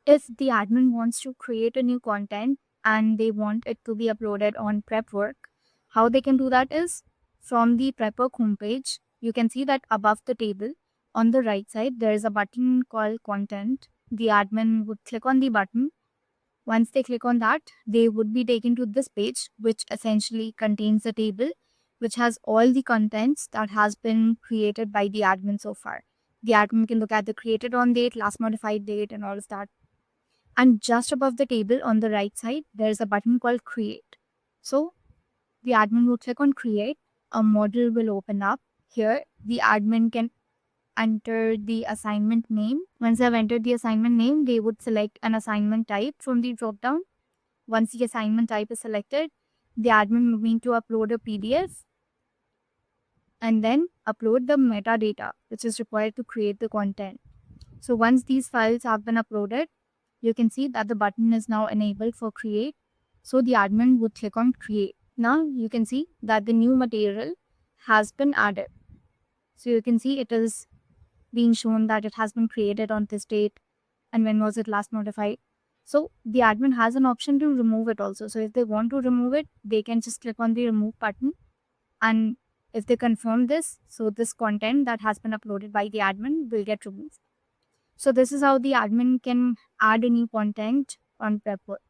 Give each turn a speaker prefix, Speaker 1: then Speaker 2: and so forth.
Speaker 1: If the admin wants to create a new content and they want it to be uploaded on Prepwork, how they can do that is from the Prepwork homepage, you can see that above the table on the right side, there is a button called content. The admin would click on the button. Once they click on that, they would be taken to this page, which essentially contains a table which has all the contents that has been created by the admin so far. The admin can look at the created on date, last modified date, and all of that. And just above the table on the right side, there's a button called Create. So the admin will click on Create, a model will open up. Here, the admin can enter the assignment name. Once they've entered the assignment name, they would select an assignment type from the dropdown. Once the assignment type is selected, the admin will need to upload a PDF and then upload the metadata, which is required to create the content. So once these files have been uploaded, you can see that the button is now enabled for create. So the admin would click on create. Now you can see that the new material has been added. So you can see it is being shown that it has been created on this date and when was it last notified. So the admin has an option to remove it also. So if they want to remove it, they can just click on the remove button, and if they confirm this, so this content that has been uploaded by the admin will get removed. So this is how the admin can add a new content on Prepwork.